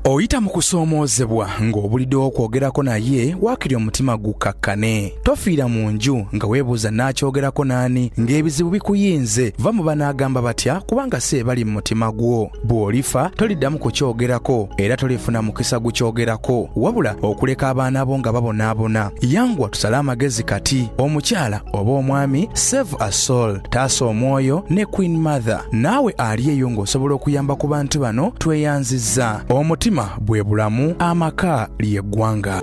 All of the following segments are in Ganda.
Oyita mu kusoomozebwa ng'obulidde okwogerako naye waakiri omutima gukakkane. Tofiira mu nju nga weebuuza n'akyogerako naani ng'ebizibu bikuyinze. Va mu banaagamba batya kubanga si bali mu mutima gwo. Bw'olifa toliddamu kukyogerako era tolifuna mukisa gukyogerako wabula okuleka abaana bo nga babonaabona. Yangwa tusale amagezi kati. Omukyala oba omwami, save a soul, taasa omwoyo ne Queen Mother. Naawe ali eyo ng'osobola okuyamba ku bantu bano tweyanzizza. Omutima bwe bulamu, amaka ly'eggwanga.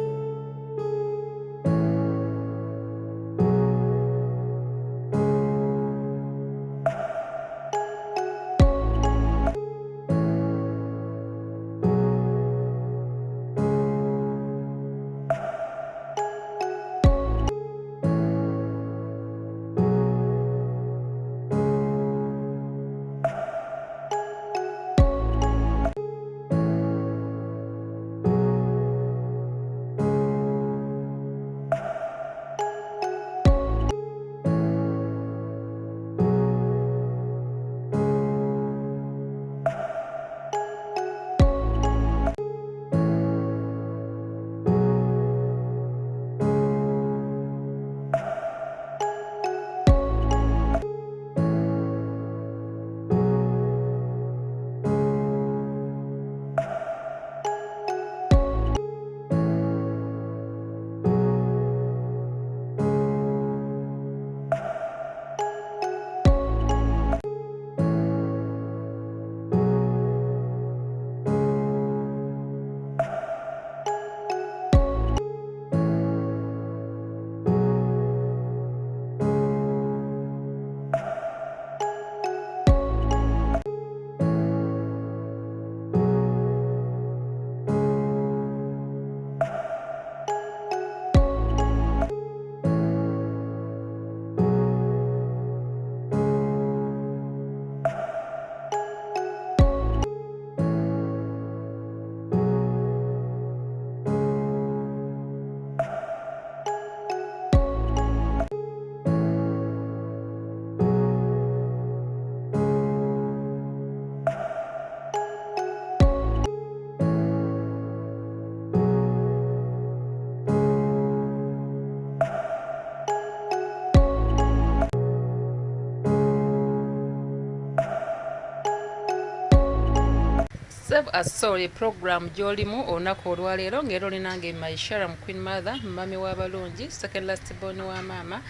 Save a Soul program gy'olimu olunaku olwaleero ng'era olinange Maishara mu Queen Mother mami w'abalungi second last born wa maama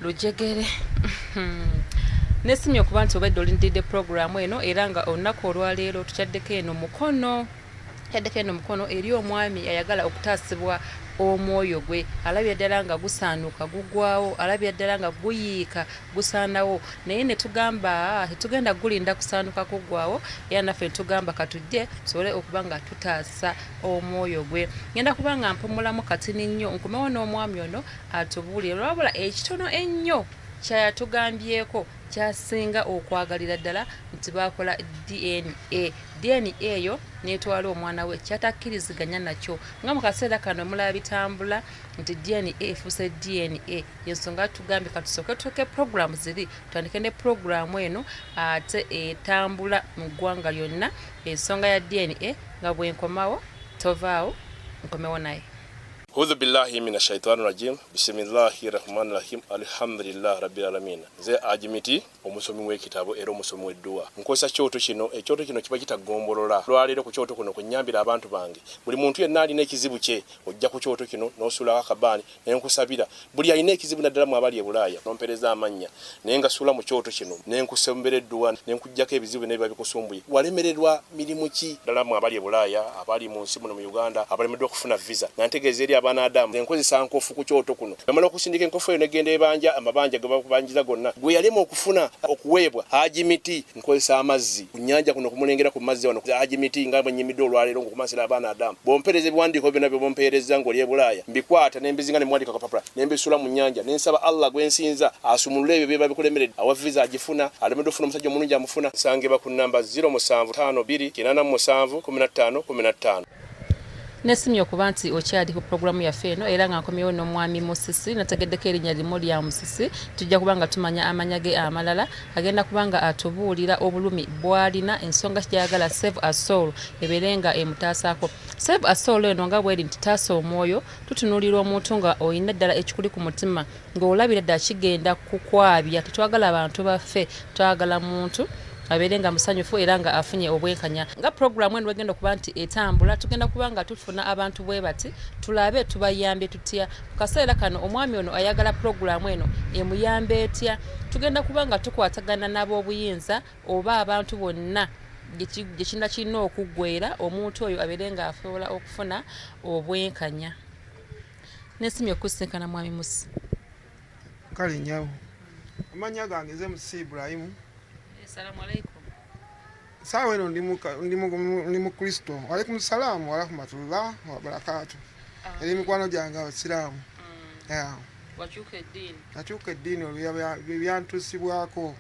Lujegere. Nesimye okuba nti obadde olindidde program eno era nga olunaku olwaleero tukyaddeko eno mukono eri omwami ayagala okutaasibwa omwoyo gwe. Alabye ddala nga gusaanuka gugwawo, alabye ddala nga guyiika gusaanawo, naye ne tugamba tetugenda gulinda kusaanuka kugwawo era naffe tugamba katujje tusobole okuba nga tutaasa omwoyo gwe. Ngenda kuba nga mpumulamu katini nnyo nkomewo n'omwami ono atubuulire wabula ekitono ennyo kyatugambyeko kyasinga okwagalira ddala nti bakola DNA eyo netwala omwana we kyatakkiriziganya nakyo nga mu kaseera kano mulaba bitambula nti DNA efuuse DNA. Yensonga tugambye katusooke tuke program ziri tutandike ne program eno ate etambula mu ggwanga lyonna. Ensonga ya DNA nga bwenkomawo tovaawo nkomewo naye. Hudhu billahi mina shaitani rajim. Bismillahi rahmani rahim. Alhamdulillah rabbil alamin. Ze ajimiti omusomi w'ekitabo era omusomi w'edduwa. Nkozesa kyoto kino, ekyoto kino kiba kitagombolola. Lwaleero ku kyoto kuno kunnyambira abantu bange. Buli muntu yenna alina ekizibu kye ojja ku kyoto kino n'osuula akabaani ne nkusabira. Buli alina ekizibu naddala mu abali e Bulaaya nompereza amannya. Naye nga suula mu kyoto kino ne nkusembera edduwa ne nkujjako ebizibu n'ebiba bikusumbuye. Walemererwa mirimu ki ddala mu abali e Bulaaya, abali mu nsi muno mu Uganda, abalemeddwa okufuna visa. Nantegeeza eri abaana Adamu enkozesa nkofu ku kyoto kuno. Yamala okusindika enkofu eyo negenda ebanja amabanja ge bakubanjiza gonna. Gwe yalema okufuna okuweebwa ajimiti nkozesa amazzi ku nnyanja kuno kumulengera ku mazzi wano ajimiti nga bwenyimidde olwaleero ngokumasira abaana Adamu. Bompereza ebiwandiiko byonna bye bompereza ng'oli e Bulaaya mbikwata nembizinga ne mwandika kapapula nembisula mu nnyanja nensaba Allah gwensinza asumulule ebyo bye babikulemeredde awa visa agifuna alemedde ofuna omusajja omulungi amufuna. Nsangibwa ku namba 0752 887 15 15. Nesimye okuba nti okyali ku programu yaffe eno era nga nkomyewo n'omwami Musisi nategeddeko erinnya limu lya Musisi tujja kubanga tumanya amanya ge amalala agenda kubanga atubuulira obulumi bw'alina ensonga ky'ayagala save a soul ebeerenga emutaasaako. Save a soul eno nga bweri nti taasa omwoyo tutunuulira omuntu nga olina ddala ekikuli ku mutima ng'olabira ddala kigenda kukwabya. Tetwagala abantu baffe, twagala muntu abeerenga musanyufu era nga afunye obwenkanya. Nga programu eno wegenda okuba nti etambula tugenda kuba nga tufuna abantu bwe bati tulabe tubayambye tutya. Mu kaseera kano omwami ono ayagala programu eno emuyambe etya. Tugenda kuba nga tukwatagana n'ab'obuyinza oba abantu bonna gye kina kirina okuggweera omuntu oyo abeerenga asobola okufuna obwenkanya. Nesimye okusinkana mwami Musi. Kale nyawo amanya gange nze Musisi Edibwemu. Assalamu alaikum. Sawa eno ndi mu Kristo. Wa alaikum salaam wa rahmatullah wa barakatuh. Eri mikwano gyange abasiraamu. Wakyuka eddiini olwebyantusibwako.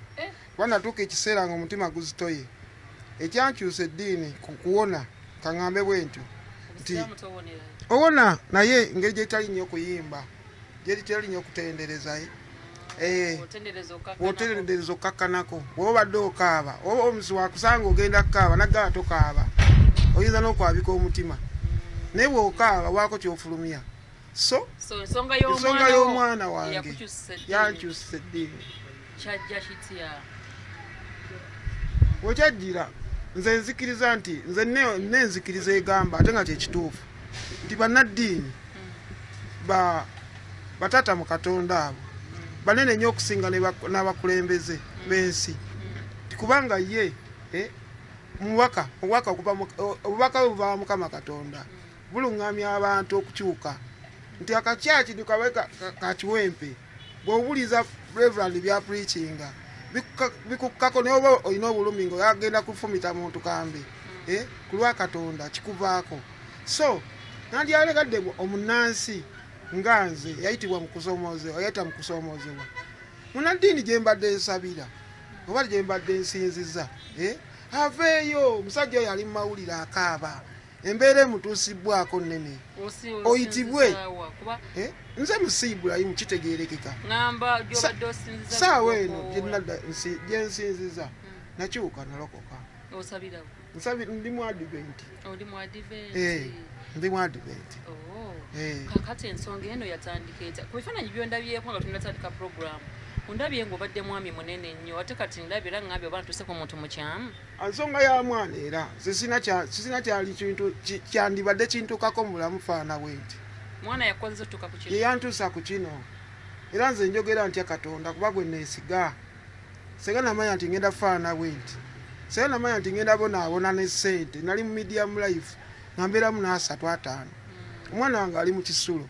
Kuba natuuka ekiseera nga omutima guzitoye. Ekyankyusa eddiini kuwona kaŋŋambe bwe ntyo nti owona naye engeri gye tali nnyo okuyimba gye tali nnyo okutendereza otendereza okukakkanako bw'oba obadde okaaba oba omusi wakusanga ogenda kukaaba naggala tokaaba oyinza n'okwabika omutima naye bw'okaaba waako kyofulumya so ensonga y'omwana wange yankyusa eddiini wekyajjira nze nzikiriza nti nze nenzikiriza egamba ate nga kyekituufu nti bannaddiini batata mu Katonda abo banene nnyo okusinga n'abakulembeze b'ensi kubanga ye obubaka buva Mukama Katonda buluŋŋamya abantu okukyuka nti akakyaki kabe kakiwempe bw'obuliza reverand bya preachinga bikukkako naye oba olina obulumi ng'agenda kufumita muntu kambe ku lwa Katonda kikuvaako. So nandyalegadde omunnansi nga nze yayitibwa mu kusomoozebwa yayita mu kusomoozebwa munnaddiini gye mbadde nsabira oba gye mbadde nsinziza aveeyo omusajja oyo ali mu mawulire akaaba embeera emutuusibwako nnene oyitibwe nze Musisi Edibwemu kitegeerekeka saawa eno gye nsinziza nakyuka nalokoka ndi mu adiventi ndi mu adiventi. Kakati ensonga eno yatandika etya? Ku bifaananyi byondabyeko nga tunatandika programu ondabye ng'obadde mwami munene nnyo ate kati ndabira ngambye oba ntuse ku muntu mukyamu. Ensonga ya mwana era sisina kyali kintu kyandibadde kintukako mu bulamu faana bwenti mwana yakoze tuka ku kino yantuusa ku kino era nze njogera ntya Katonda kuba gwe neesiga senga namanya nti ngenda faana bwenti senga namanya nti ngenda bonaabona ne ssente nali mu medium life ngambeeramu n'3-5 omwana wange ali mu kisulo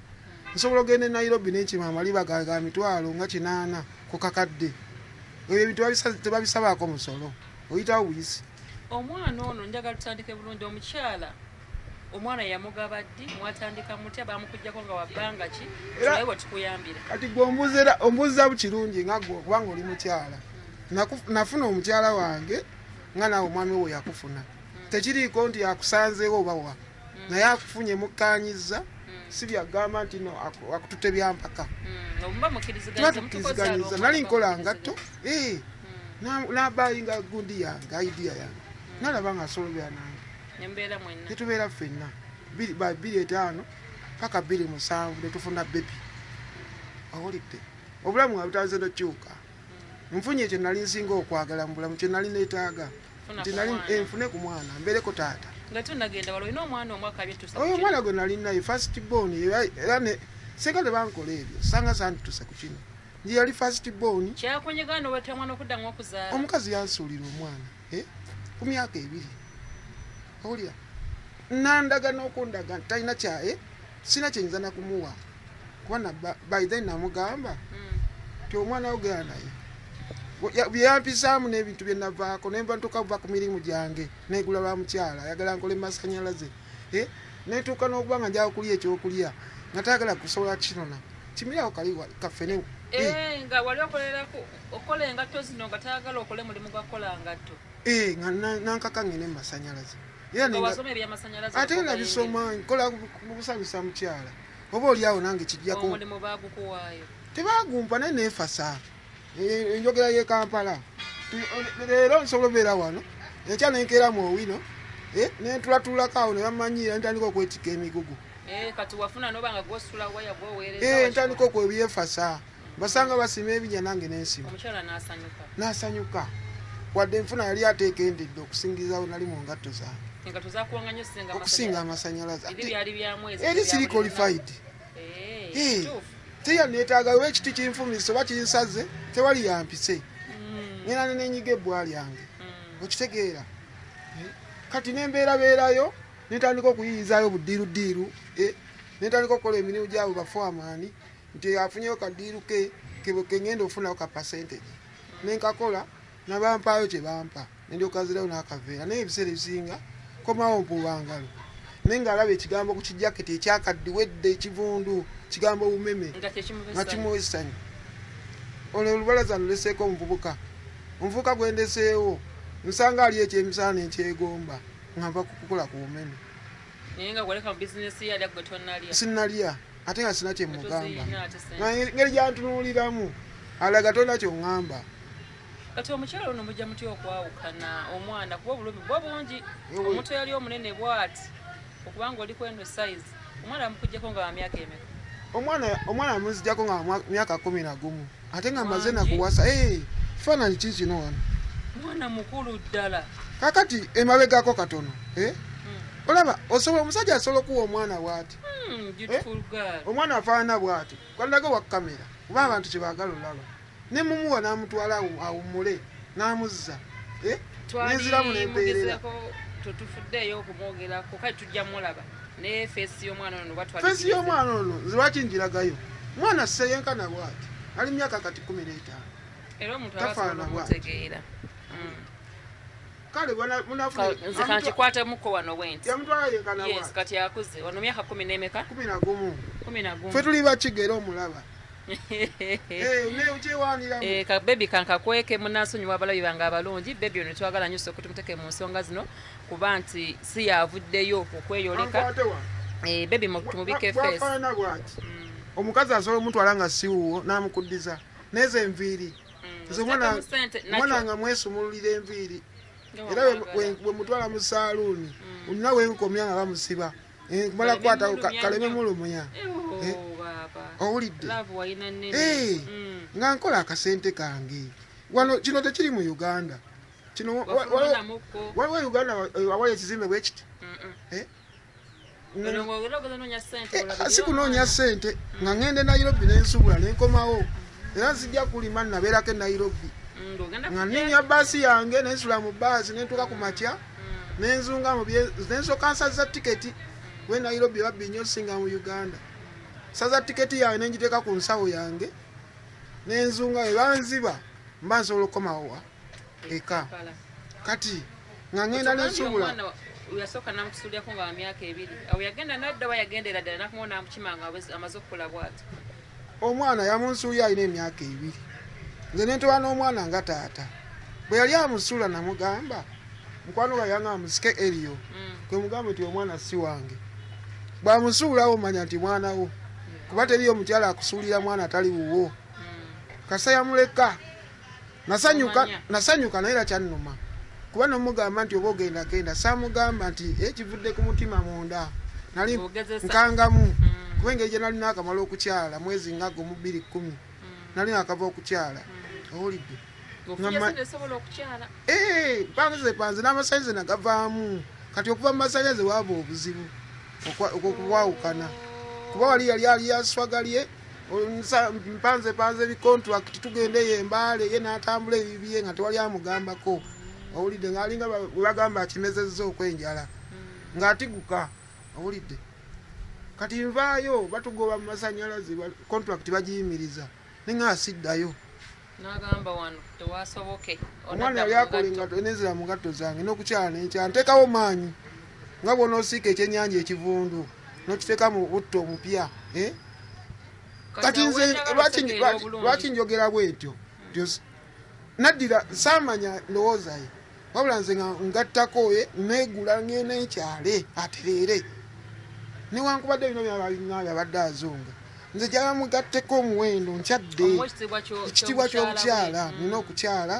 nsobola ogenda e Nairobi n'enkima amaliba ga mitwalo nga 8 ku kakadde ebyo ebintu tebabisabaako musolo oyitawo buyisi. Omwana ono njagala tutandike bulungi omukyala omwana yamugaba ddi mwatandika mutya bamukujjako nga wabbanga ki naye bwe tukuyambira kati gwe ombuuza bukirungi nga gwe kubanga oli mukyala nafuna omukyala wange nga nawe omwami we yakufuna tekiriiko nti akusanzeewo obawa naye akufunye mukkaanyiza si byagamba nti no akutute byampaka tubakkiriziganyiriza nali nkola ngatto n'abayinga gundi yange idea yange nalaba nga asolobya nange tetubeera ffenna 2.5 paka 2.7 netufuna bebi awulidde obulamu nga butanze nokyuka nfunye ekyo nali nsinga okwagala mu bulamu kye nali neetaaga nti nali enfune ku mwana mbeereko taata oyo omwana gwe nali naye first born era senga tebankola ebyo sanga sandituse ku kino nje yali first born omukazi yansuulira omwana ku myaka 2 owulira nandaga n'okundaga talina kyaye sina kyenyinza nakumuwa kubana by then namugamba ti omwana yogera naye byeyampisaamu n'ebintu bye navaako nemba ntuuka kuva ku mirimu gyange negula lwa mukyala ayagala nkole masanyalaze netuuka n'okuba nga njala okulya ekyokulya nga tayagala kusobola kinona kimirawo kali kaffene nga wali okola engatto zino nga tayagala okole mulimu gwa kola ngatto nga nankaka ngene mu masanyalaze ate nabisoma nkola mu kusanyusa mukyala oba oli awo nange kijjako tebagumpa naye neefasa enjogera ye Kampala leero nsobola obeera wano enkya nenkeeramu owino nentulatulako awo ne bamanyira ntandika okwetika emigugu ntandika okwebyefasa basanga basima ebinya nange nensima nasanyuka wadde enfuna yali ateekendedde okusingirizawo nali mu ngatto zange okusinga amasanyalaze eri siri qualified teyaneetaagawo ekiti kinfumise oba kinsaze tewali yampise ngena nenenyiga ebbwa lyange okitegeera kati nembeerabeerayo netandika okuyiyizaayo buddiirudiiru netandika okukola emirimu gyabo bafoamaani nti afunyeyo kaddiiru ke kengenda ofunayo ka percentage nenkakola nabampaayo kyebampa nendyokazirayo n'akaveera naye ebiseera ebisinga komawo mpuubangalo naye ngaalaba ekigambo ku kijaketi ekyakaddiwedde ekivundu kigambo bumeme nga kimuwesanyi olwo olubalaza luleseeko omuvubuka gwendeseewo nsanga ali ekyemisana enkyegomba nga nva kukukola ku bumeme sinnalya ate nga sina kyemugamba ngeri gyantunuuliramu alaga tolina kyoŋŋamba kati omukyala ono mujja mutya okwawukana omwana kuba obulumi bwo bungi omuntu yali omunene bwati okubanga oli kweno size omwana amukujjako nga wamyaka emeka omwana amuzijjako nga myaka 11 ate nga maze nakuwasa kifaananyi ki kino wano mwana mukulu ddala kakati emabegako katono olaba osobola omusajja asobola okuwa omwana bwati omwana afaanana bwati kwalaga wa kamera kuba abantu kyebaagala olaba nemumuwa namutwala awumule namuzza neziramu nempeerera tetufuddeeyo okumwogerako kale tujja mulaba naye feesi y'omwana ono feesi y'omwana ono lwaki njiragayo mwana seyenkana bwati ali myaka kati 15 era omuntu abasobola okumutegeera kale nze kankikwatamuko wano wenti yamutwala yenkana bwati kati akuze wano myaka 10 n'emeka 11 fe tuli bakigera omulaba bebi kankakweke munansonyiwa abalabi bange abalungi bebi ono twagala nnyo soka tumuteke mu nsonga zino kuba nti si yavuddeyo okweyoleka bebi tumubike face omukazi asobola omutwala nga siwuwo n'amukuddiza nezo enviiri omwana nga mwesumululira enviiri era bwe mutwala mu saaluuni olina wenkomya nga bamusiba kumala kukwata kaleme mulumuya owulidde nga nkola akasente kange wano kino tekiri mu Uganda kino waliwo Uganda awali ekizimbe bwe kiti si kunoonya ssente nga ngende Nairobi nensubula nenkomawo era nzijja kulima nabeerako e Nairobi nga nninya baasi yange nensula mu baasi nentuuka ku makya nenzunga nensooka nsaza tiketi we Nairobi babbi nnyo singa mu Uganda saza tiketi yange nenjiteeka ku nsawo yange nenzunga we banziba mba nsobola okukomawo eka kati nga ngenda nensubula yasooka namukusuulyako nga myaka 2 awo yagenda nadda wa yagendera ddala nakumoo namukima nga amaze okukola bwati omwana yamunsuulya alina emyaka 2 nze nentoba n'omwana nga taata bwe yali amusuula namugamba mukwano ga yange amusike eriyo kwe mugamba nti omwana si wange bwamusuulawo manya nti mwanawo kuba teriyo omukyala akusuulira mwana atali wuwo kasa yamuleka nasanyuka naye era kyannuma kuba nomugamba nti oba ogenda genda saamugamba nti ekivudde ku mutima munda nali nkangamu kuba engeri gye nali naakamala okukyala mwezi nga 2010 nali naakava okukyala owulidde panze n'amasanyalaze nagavaamu kati okuva mu masanyalaze waaba obuzibu okubwawukana kuba wali yali yaswagalye mpanze ebikontrakiti tugendeyo embaale ye n'atambula ebibye nga tewali amugambako owulidde ngaalinga webagamba akimezezza okwenjala ng'atiguka owulidde kati nvaayo batugoba mu masanyalaze kontrakiti bagiyimiriza nenga asiddayo n'agamba wano tewasoboke omwana yali akolenga nezera mu ngatto zange n'okukyala nenkya nteekawo maanyi nga bw'onoosiika ekyennyanja ekivundu n'okiteeka mu butto omupya kati nze lwaki njogera bwetyo naddira saamanya ndowoozaye wabula nze ngattako neegula ngenda enkyale atereere newankubadde bino byababiŋŋaabye abadde azunga nze jala mugatteko omuwendo nkyadde ekitiibwa ky'obukyala nina okukyala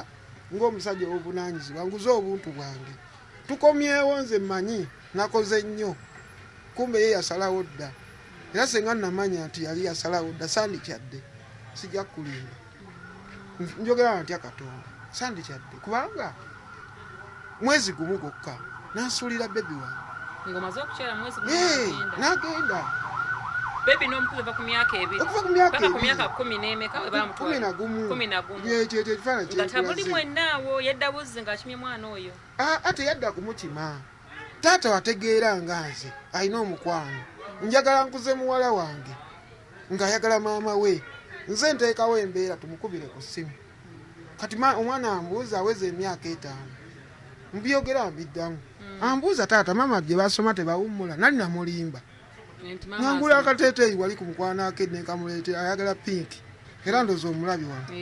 ng'omusajja ow'obuvunaanyizibwa nguze obuntu bwange tukomyewo nze mmanyi nakoze nnyo kumbe ye yasalawo dda era senga namanya nti yali yasalawo dda sandikyadde sijja kulimba njogera natya Katonda sandikyadde kubanga mwezi gumu gwokka nansuulira bebi wange nagenda bebi n'omukuzi ova ku myaka ebiri okuva ku myaka paka ku myaka 10 n'emeka we bamutwala 11 ekifaananyi nga tabuli mwennaawo yadda buzzi ng'akimye mwana oyo ate yadda ku mutima taata wategeera nga nze alina omukwano njagala nkuze muwala wange ng'ayagala maama we nze nteekawo embeera tumukubire ku ssimu kati omwana ambuuza aweza emyaka 5 mbyogera mbiddamu ambuuza taata maama gye basoma tebawummula nali namulimba ngangula akateeteeyi wali ku mukwano ake nenkamuleetera ayagala pinki era ndoza omulabi wange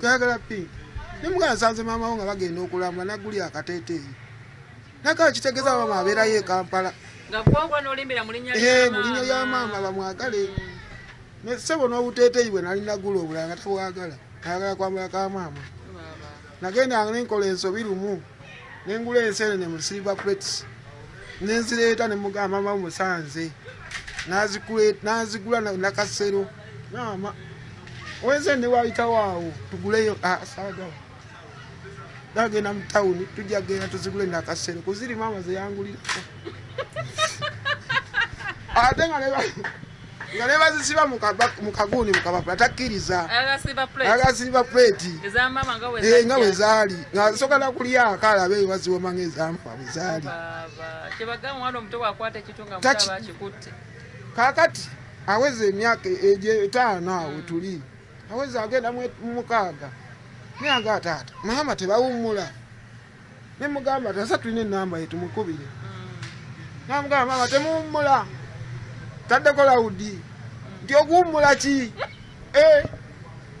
ayagala pinki nemugala nsanze maama wo nga bagenda okulamba nagulya akateeteeyi nakala kitegeeza maama abeerayo e Kampala mu linnya lya maama bamwagale sebo n'obuteeteeyi bwe nali nagula obulanga tabwagala ayagala kwambala ka maama nagenda nenkola ensobi lumu nengula enseenene mu silver plates nenzireeta nemugamba maama musanze nazigula nakasero maama owenze ne wayitawo awo tuguleyo saagala nagenda mu tawuni tujja genda tuzigule nakasero kuziri maama zeyangulirako ate nga nebazisiba mu kaguuni mukapapula takkiriza agasiba pleti nga bwe zaali nga soka nakulya akalabe ebaziwoma ng'ezampa bwe zaali kaakati aweza emyaka 5 awo tuli aweza agenda mu 6 naga taata maama tebawummula nemugamba tasa tulina enamba yetumukubire namugamba maama temuwummula taddeko lawudi nti okuwummula ki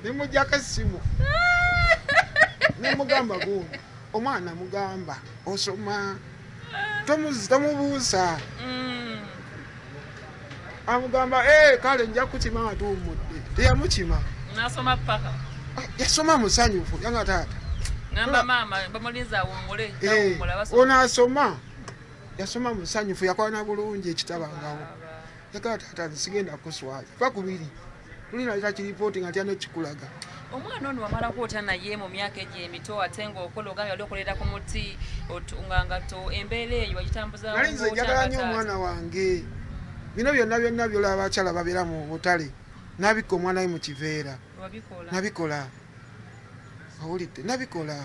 nemujjako essimu nemugamba gundi omwana mugamba osoma tomubuusa amugamba kale nja kukima nga tuwummudde teyamukima nasoma paka yasoma musanyufu yanga taata ngamba maama bamulinza awongole ono asoma yasoma musanyufu yakwana bulungi ekitabangawo yakala taata nsigenda kuswali pakubiri tulinaleta kiripooti nga tyano kikulaga omwana ono wamala kwota naye mu myaka egyo emito ate ng'okola ogambye wali okolera ku muti nga embeera eyo wagitambuza nali nze njagala nnyo omwana wange bino byonna byolaba abakyala babeera mu butale nabikka omwana we mu kiveera nabikola awulidde nabikola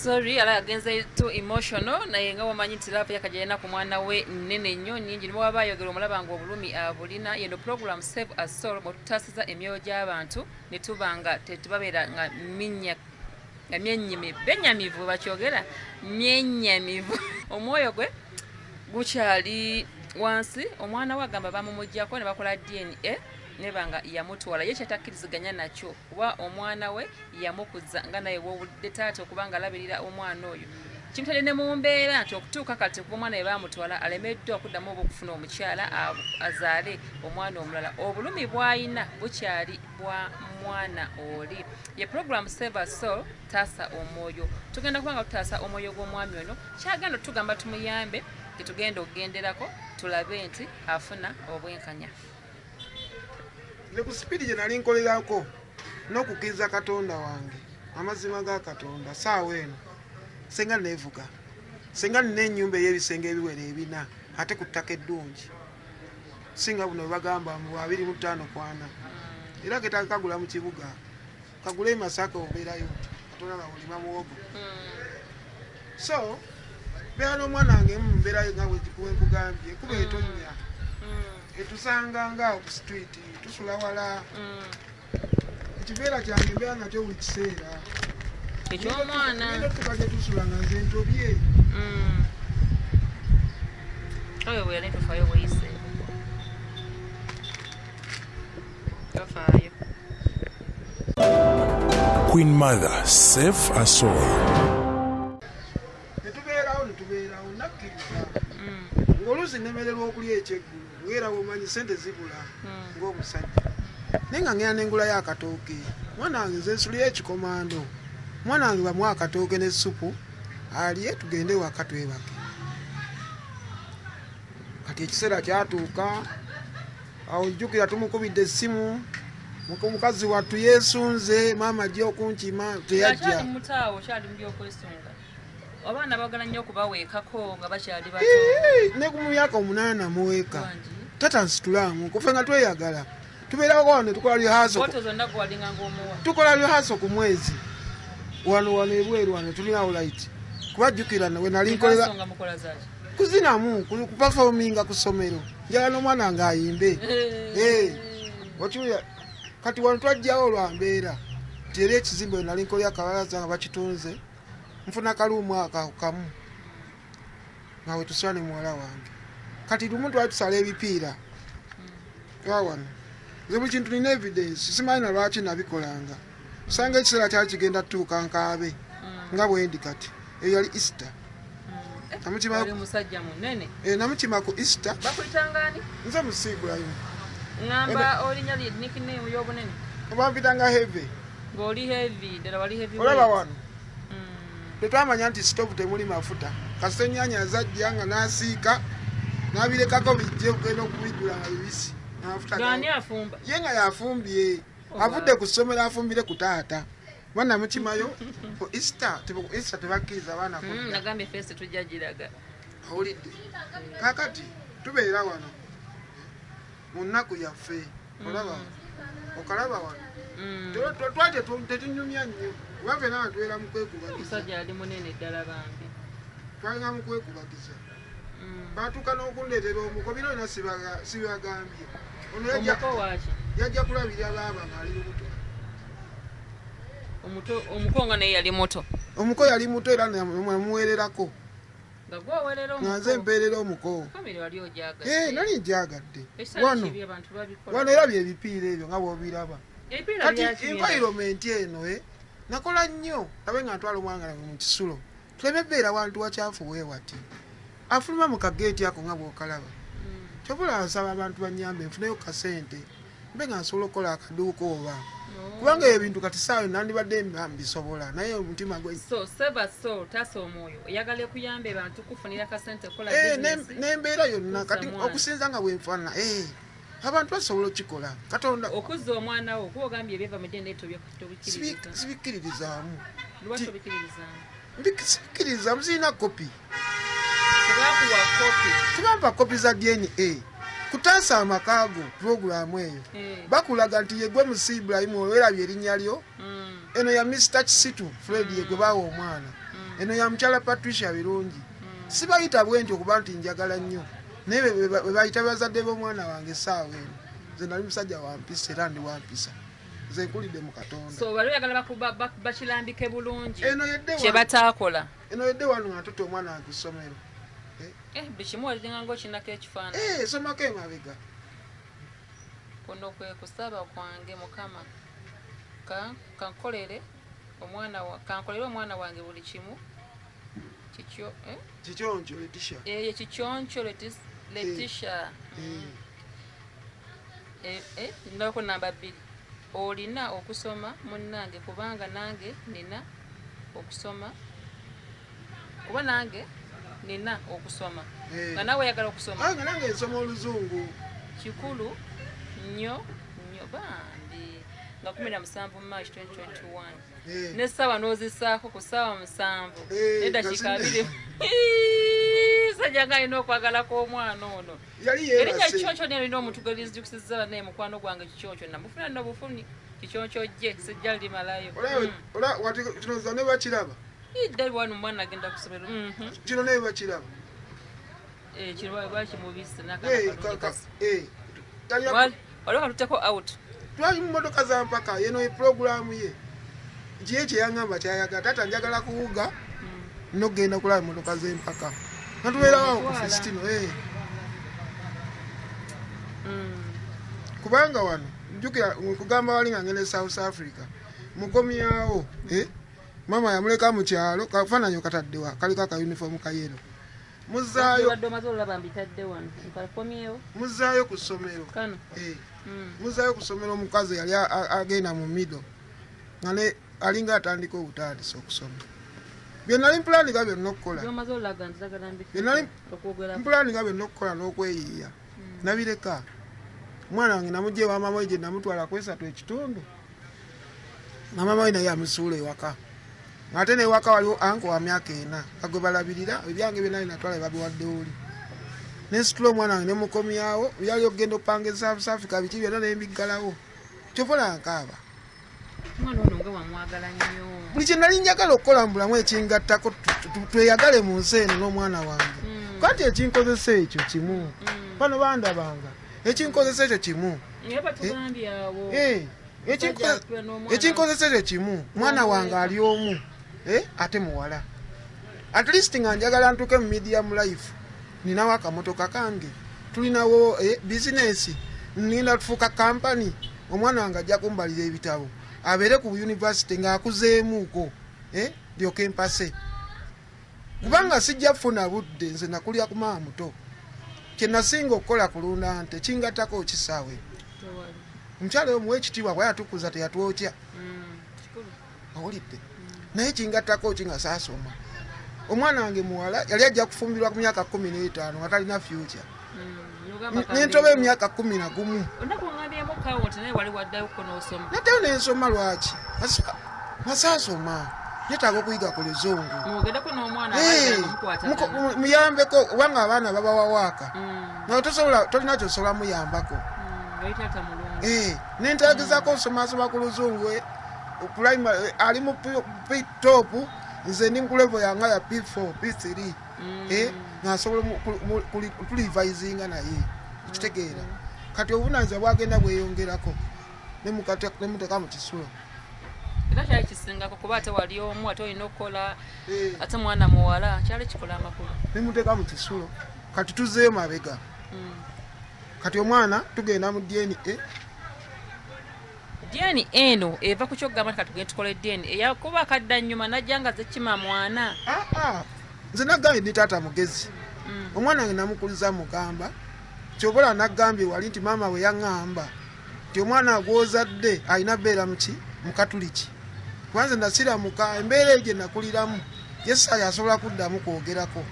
sorry ala agenze too emotional naye nga wamanyi nti lava yakajyana ku mwana we nnene nnyo nnyingi nibo baba bayogera omulaba nga obulumi abulina yeno program Save a Soul bwetutaasiza emyoyo gy'abantu ne tubanga tetubabeera nga benyamivu bakyogera myenyamivu omwoyo gwe gukyali wansi omwana we agamba bamumuggyako ne bakola DNA nebanga yamutwala ye kyatakkiriziganya nakyo kuba omwana we yamukuza nga naye wowulidde taata okubanga alabirira omwana oyo kimutadde ne mu mbeera nti okutuuka kati kuba omwana we bamutwala alemeddwa okuddamu oba okufuna omukyala azaale omwana omulala obulumi bw'ayina bukyali bwa mwana oli ye program Save a Soul taasa omwoyo tugenda kubanga tutaasa omwoyo gw'omwami ono kyagenda tugamba tumuyambe tetugenda okugenderako tulabe nti afuna obwenkanya ne ku sipidi gye nali nkolerako n'okukkiriza Katonda wange amazima ga Katonda saawa eno senga neevuga senga nina ennyumba ey'ebisenge ebiwera 4 ate ku ttaka eddungi singa buno bagamba mu 25 kwana era ketaka kagula mu kibuga kagula e Masaka obeerayo Katonda bawulima muwogo so beera n'omwana wange mu mbeerayo nga wenkugambye kuba etonnya etusanga nga ku street tusula wala ekibeera kyange mbeera nakyo buli kiseera ekyomwana tukajja tusula nga nze ntobye oyo bwe yali tufaayo bweyise tofaayo Queen Mother, save us all. Netubeerawo nakkiriza ng'oluusi nemererwa okulya ekyeggulu ng'era bw'omanyi sente zibula ng'omusajja naye nga ngenda n'engulayo akatooke mwana wange nze nsulira ekikomando mwana wange bamuwa akatooke n'essupu alye tugende waka twebake kati ekiseera kyatuuka awo jjukira tumukubidde essimu mukazi wattu yeesunze maama ajja okunkima teyajja abaana bagala nnyo okubaweekako nga bakyali bato ne ku myaka 8 muweeka tata nsitulamu kufe nga tweyagala tubeerako wano tukola lyohaso ku mwezi wano ebweru wano tulinawo light kubajjukira we nali nkolera kuzinamu kupafominga ku ssomero njala n'omwana nga ayimbe okiwulira kati wano twajjawo olwambeera nti era ekizimbe we nali nkolera akabalaza nga bakitunze nfuna kaluumu ako kamu nga we tusala ne muwala wange kati lumu twali tusala ebipiira wawano nze buli kintu nina evidence simanyi na lwaki nabikolanga usanga ekiseera kyali kigenda tutuuka nkaabe nga bwendi kati eyo yali easter namukima ku easter nze musiibulayo obampitanga heve olaba wano tetwamanya nti stove temuli mafuta kasita ennyanya azajja nga n'asiika n'abirekako bijje kugenda okubijjula nga bibisi ye nga yafumbye avudde ku ssomero afumbire ku taata bana mukimayo ku easter tebakkiriza abaana owulidde kakati tubeera wano mu nnaku yaffe olaba okalaba wano twali tetunyumya nnyo kubaffe nawe tubeera mu kwekubagiza twalina mu kwekubagiza batuuka n'okundeetera omuko bino ina sibagambye ono yajja kulabirira baaba ngaali lubuto omuko nga naye yali muto omuko yali muto era namuweererako nga nze mpeerera omuko nali njagadde wano era byebipiira ebyo nga bwobiraba kati environment eno nakola nnyo tabe nga ntwala omwanga nange mu kisulo tuleme beera wantu wakyafu weewati afuluma mu kageeti ako nga bw'okalaba kyobula asaba abantu banyambe nfuneyo kasente mbe nga nsobola okukola akaduuka oba kubanga ebintu kati saawe nandibadde mbisobola naye omutima gwe tasa omwoyo oyagala okuyamba abantu kufunira kasente kola n'embeera yonna kati okusinza nga bwenfaanana abantu basobola okikola katonda okuzza omwana wo kuba ogambye ebyeva mu ddendeeto sibikkiririzaamu sibikkiririzaamu sirina kopi tebampa kopi za DNA kutaasa amakaago puroguramu eyo bakulaga nti yegwe musi Ibrahimu weerabye erinnya lyo eno ya Mr. Kisitu Fred yegwe bawa omwana eno ya mukyala Patricia Birungi sibayita bwe nti okuba nti njagala nnyo naye bwe bayita bazadde b'omwana wange essaawa eno nze nali musajja wampisa era ndi wampisa nze nkulidde mu Katonda bali oyagala bakirambike bulungi kye bataakola eno yedde wano nga ntutte omwana wange ku ssomero buli kimu walinga ng'okinako ekifaananyi somako emabega kuno kwe kusaba kwange Mukama kankolere omwana wange buli kimu kikyonco letisha kikyonco letisha ndako namba 2 olina okusoma munnange kubanga nange nina okusoma kuba nange nina okusoma nga nawe oyagala okusoma nga nange nsoma oluzungu kikulu nnyo bambi nga 17 March 2021 n'essaawa n'ozisaako ku ssaawa 7 n'eddakiika 2 sajja nga alina okwagala kw'omwana ono erinnya kikyonco naye olina omutugalizijukisiza naye mukwano gwange kikyonco namufuna nno bufuni kikyonco gye sijja limalayo kino za ne bakiraba ddali wano omwana agenda ku ssomero kino naye bakiraba kino bakimubise waliwo katuteko out twali mu motoka za mpaka yeno epuroguramu ye kiye kyeyaŋŋamba kyayagala tata njagala kuwuga nogenda kulaba emotoka z'empaka natubeerawo ku festino kubanga wano njukira kugamba wali nga ngene South Africa mukomyawo mama yamuleka mu kyalo kafaananyi kataddewa kaliko aka uniform kayero muzaayo ku ssomero muzaayo ku ssomero omukazi yali agenda mu mido ngane alinga atandika obutandisa okusoma byenali mpulaniga byonna okukola mpulaniga byonna okukola n'okweyiiya nabireka omwana wange namugye wa mama we gye namutwala kwesatu ekitundu na mama we naye amusuula ewaka ate newaka waliwo anko wa myaka 4 agwe balabirira ebyange byenali natwala babiwadde oli nesitula omwana wange nemukomyawo yali okugenda opanga South Africa biki byonna nembiggalawo kyofola nkaaba buli kye nali njagala okukola mu bulamu ekingattako tweyagale mu nsi eno n'omwana wange kati ekinkozesa ekyo kimu bano bandabanga ekinkozesa ekyo kimu ekinkozesa ekyo kimu mwana wange ali omu ate muwala at least nga njagala ntuke mu medium life ninawo akamotoka kange tulinawo bizinesi nninda tufuuka kampany omwana wange ajja kumbalira ebitabo abeere ku university ng'akuzeemuuko ndyoke mpase kubanga sijja kufuna budde nze nakulya ku maama muto kye nasinga okukola kulunda nte kingattako okisaawe omukyala omuwa ekitiibwa bwe yatukuza teyatwokya awulidde naye kingattako ki nga saasoma omwana wange muwala yali ajja kufumbirwa ku myaka 15 nga talina future nentoba emyaka 11 nateyo nensoma lwaki masaasoma netaaga okuyiga ku luzungu muyambeko obanga abaana babawawaaka nawe tolina kyosobola muyambako nentagizako osomasoma ku luzungu primary ali mu top nze ndi ku level yanga ya P4 P3 nasobola tulivisinga naye kitegeera kati obunanza bwagenda bweyongerako nemuteka mu kisulo era kyali kisingako kuba ate wali omu ate olina okukola ate mwana muwala kyali kikola amakulu nemuteka mu kisulo kati tuzeeyo mabega kati omwana tugenda mu DNA DNA eno eva ku kyogamba kati tugenda tukole DNA eyakuba akadda nnyuma najja nga zekima mwana nze nagambye ndi taata mugezi omwana wange namukuliza mugamba kyobola nagambye wali nti maama we yaŋŋamba nti omwana gw'ozadde alina beera muki mukatuliki kubanze nasiramuka embeera egyo nakuliramu yesu asobola kuddamu kwogerako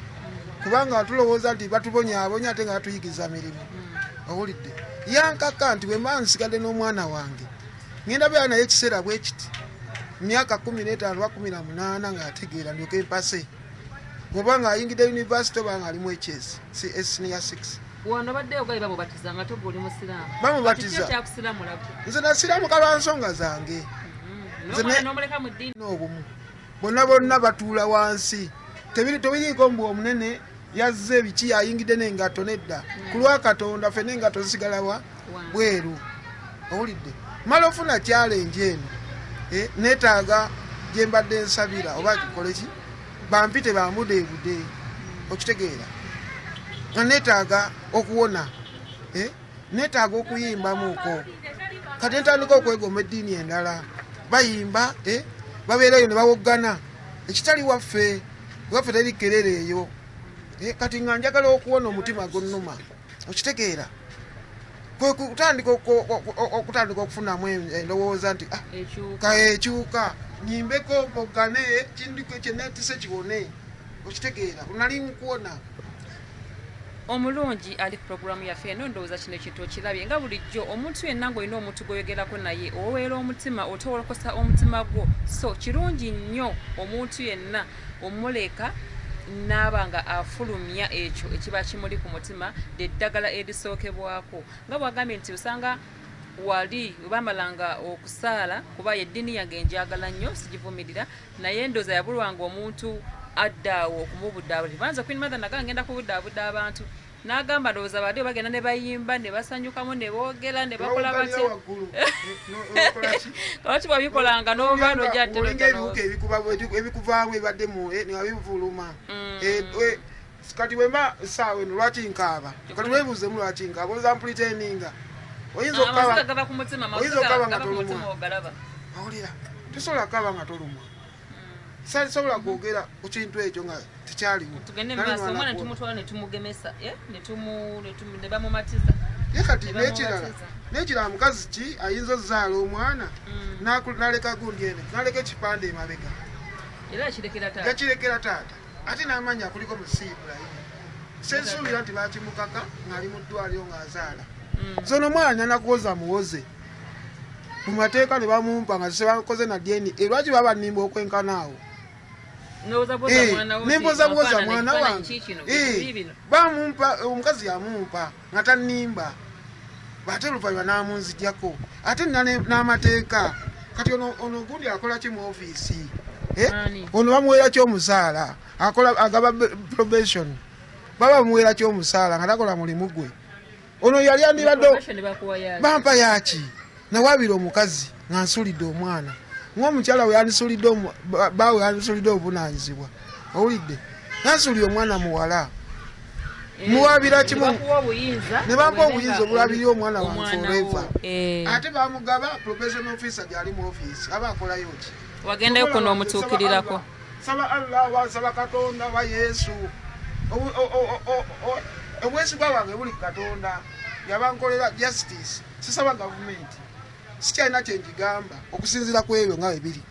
kubanga tulowooza nti batubonyaabonya ate nga batuyigiza mirimu owulidde yankaka nti bwe mba nsigadde n'omwana wange ngenda beera naye ekiseera bwe kiti myaka 15 oba 18 ng'ategeera ndyoke mpase bwoba ng'ayingidde university oba ng'alimu ekyezi senior 6 wano baddeyo gali bamubatiza nga togoli musiraamu bamubatiza nze nasiraamuka lwa nsonga zange n'omuleka mu ddiini n'obumu bonna batuula wansi tebiriiko mbu omunene yazze ebiki ayingidde n'engato nedda ku lwa Katonda ffe n'engato zisigalawa bweru owulidde mala ofuna challenge eno neetaaga gye mbadde nsabira oba kikoleki bampite bamudeebude okitegeera nga neetaaga okuwona neetaaga okuyimbamuuko kati ntandika okwegomba eddiini endala bayimba babeerayo ne bawoggana ekitali waffe teri kerere eyo kati nga njagala okuwona omutima gonnuma okitegeera kutandika okufunamu endowooza nti kaekyuka nyimbeko boggane kindiko kyenetise kiwone okitegeera nali mukuwona omulungi ali ku programu yaffe eno ndowooza kino ekintu okirabye nga bulijjo omuntu yenna ng'olina omuntu gweyogerako naye oweera omutima otowolokosa omutima gwo so kirungi nnyo omuntu yenna omuleka naaba nga afulumya ekyo ekiba kimuli ku mutima lyeddagala erisookebwako nga bwagambye nti osanga wali bamalanga okusaala kuba yeddiini yange njagala nnyo sigivumirira naye ndooza yabulwanga omuntu addaawo okumubuddaabula banza Queen Mother naga ngenda kubuddaabudda abantu n'agamba ndowooza badde bagenda ne bayimba ne basanyukamu ne boogera ne bakola batya lwaki bwabikolanga n'ova ebikuvaamu ebibaddemu nebivuluma kati bwemba saawe no lwaki nkaaba kati weebuuzemu lwaki nkaaba oza mpuliteninga oyinza okukaba nga tolumwa awulira tosobola kaba nga tolumwa sobola kwogera ku kintu ekyo nga tekyaliwo tugende maaso omwana tumutwala ne tumugemesa ne bamumatiza ye kati n'ekirala mukazi ki ayinza ozaala omwana n'aleka gundi ene n'aleka ekipande emabega era yakirekera taata ate n'amanya kuliko musiibulayo sensuubira nti bakimukaka ng'ali mu ddwaliro ng'azaala so n'omwana nakuwoza muwoze mu mateeka ne bamumpa nga tebakoze na DNA lwaki baba nnimba okwenkanaawo nimpoza bwoza mwana wange bamumpa omukazi yamumpa nga tannimba bate oluvannyuma n'amunzijjako ate n'amateeka kati ono gundi akola ki mu ofiisi ono bamuweera ky'omusaala agaba probation baba bamuweera ky'omusaala nga takola mulimu gwe ono yali andibadde bampa yaki nawabira omukazi nga nsulidde omwana ng'omukyala we yandisulidde bawe yandisulidde obuvunaanyizibwa owulidde yansulira omwana muwala muwabira kimu ne bampa obuyinza obulabirira omwana wange forever ate bamugaba probation officer gyali mu ofiisi aba akolayo ki wagendayo kuno omutuukirirako saba allah wasaba katonda wa yesu obwesigwa bwange buli katonda yabankolera justice sisaba gavumenti sikyalina kyenjigamba okusinziira ku ebyo nga bebiri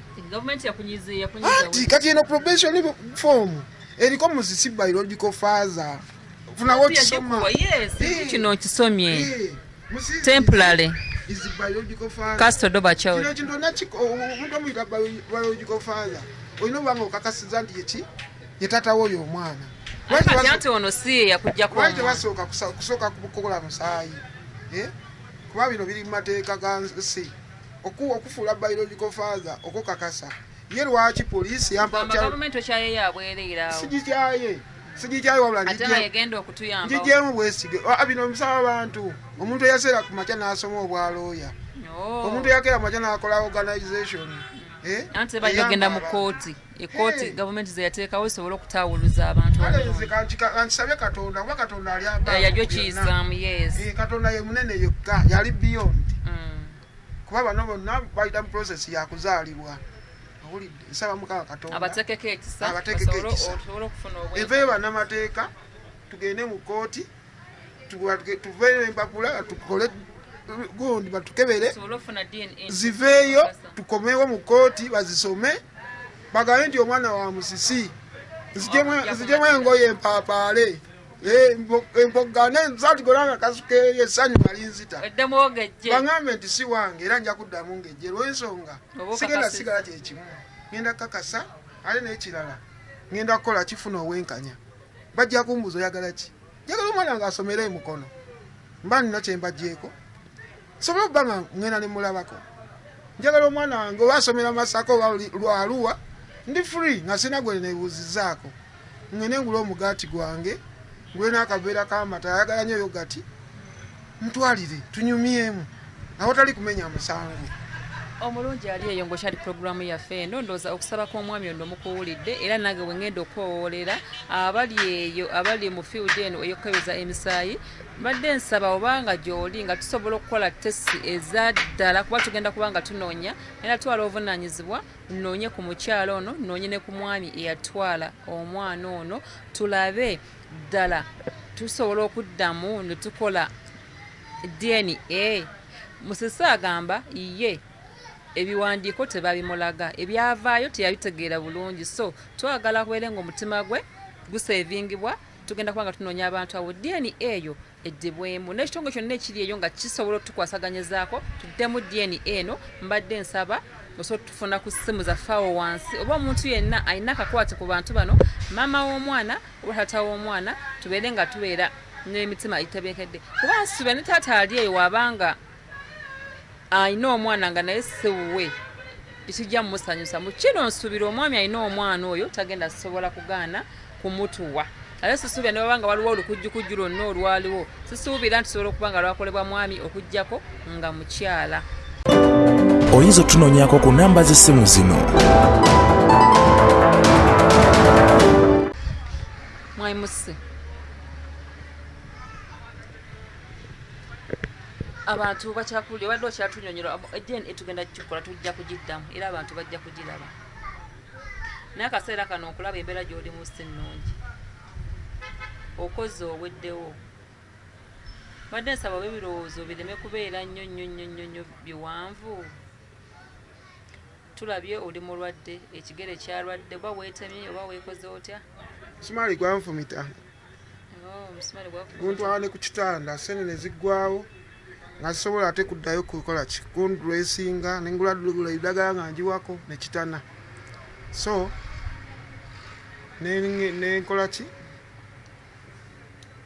anti kati eno probation form eriko Musisi biological father funawo kisoma kino kisomye temporary is biological father custody of child kino kintu omuntu omuyita biological father olina obanga okakasiza nti yeki yetatawo oyo omwana ati ono si yakujjako tebasooka kusooka kukola musaayi kuba bino biri mu mateeka ga nsi okufuula biological father okukakasa ye lwaki poliisi sigikyaye wabula ngigyemu bwesige bino bisaba abantu omuntu eyaseera ku makya n'asoma obwalooya omuntu eyakera mu makya n'akola organization anti bagenda mu kooti ekooti gavumenti zeyateekawo esobola okutawuluza abantu ansabye katonda kuba katonda ali yajo kiyisaamu katonda ye munene yokka yali beyond kuba bano bonna bayita mu process yakuzaalibwa owulidde nsaba mukama katonda abateekeko ekisa osobola okufuna obwenkanya eveeyo bannamateeka tugende mu kooti tuveeyo empapula tukole gundi batukebere ziveeyo tukomewo mu kooti bazisome bagambe nti omwana wa Musisi nzijemu engoye empaapaale empogane zatigolanga kasukeeyo essanyu malinzita baŋambe nti si wange era nja kuddamu ngejje lw'ensonga sigenda sigala kyekimu ngenda kakasa ate n'ekirala ngenda kukola kifuna obwenkanya bajja kumbuza oyagala ki njagala omwana nga asomere emukono mba nina kyembajjeeko sobola okuba nga ngenda ne mulabako njagala omwana wange oba asomera Masaka oba Lwaluwa ndi free nga sina gwe neebuuzizaako ngende ngula omugaati gwange ngule n'akaveera k'amata ayagala nnyo yogati ntwalire tunyumyemu awo tali kumenya musango omulungi ali eyo ng'okyali puroguramu yaffe eno ndowooza okusaba kw'omwami ono mukuwulidde era nange bwe ngenda okwowoolera abali eyo abali mu field eno ey'okukebeza emisaayi mbadde nsaba obanga gy'oli nga tusobola okukola testi ezaddala kuba tugenda kuba nga tunoonya era twala obuvunaanyizibwa nnoonye ku mukyalo ono nnoonye ne ku mwami eyatwala omwana ono tulabe ddala tusobola okuddamu ne tukola DNA. Musisi agamba ye ebiwandiiko tebabimulaga ebyavaayo teyabitegeera bulungi so twagala kubeere ng'omutima gwe guseevingibwa tugenda kuba nga tunoonya abantu awo DNA eyo Edibwemu n'ekitongole kyonna ekiri eyo nga kisobola otukwasaganyirizaako tuddemu DNA eno mbadde nsaba osobola tufuna ku ssimu zaffe awo wansi oba omuntu yenna alina akakwate ku bantu bano maama w'omwana oba taata w'omwana tubeere nga tubeera n'emitima itebeekedde kuba nsube ne taata ali eyo wabanga alina omwana nga naye siwuwe ekijja mumusanyusa mu kino nsuubira omwami alina omwana oyo tagenda sobola kugaana kumutuwa ale sisuubira ne babanga waliwo olukujjukujju lwonna olwaliwo sisuubira nti sobola okuba nga lwakolebwa mwami okujjako nga mukyala. Oyinza otunoonyako ku namba z'essimu zino. Musisi abantu bakyakulya wadde okyatunyonyola ejjen etugenda kikola tujja kugiddamu era abantu bajja kugiraba naye akaseera kano okulaba embeera gy'olimu si nnungi okoze oweddewo badde nsaba oba ebirowoozo bireme kubeera nnyo biwanvu tulabye oli mulwadde ekigere kyalwadde oba weetemye oba weekoze otya omusumaali gwanfumita guntwala ne ku kitanda sene ne ziggwawo nga sisobola ate kuddayo kukola kikundresinga nenguladugula eddagala nga njiwako nekitana so nenkola ki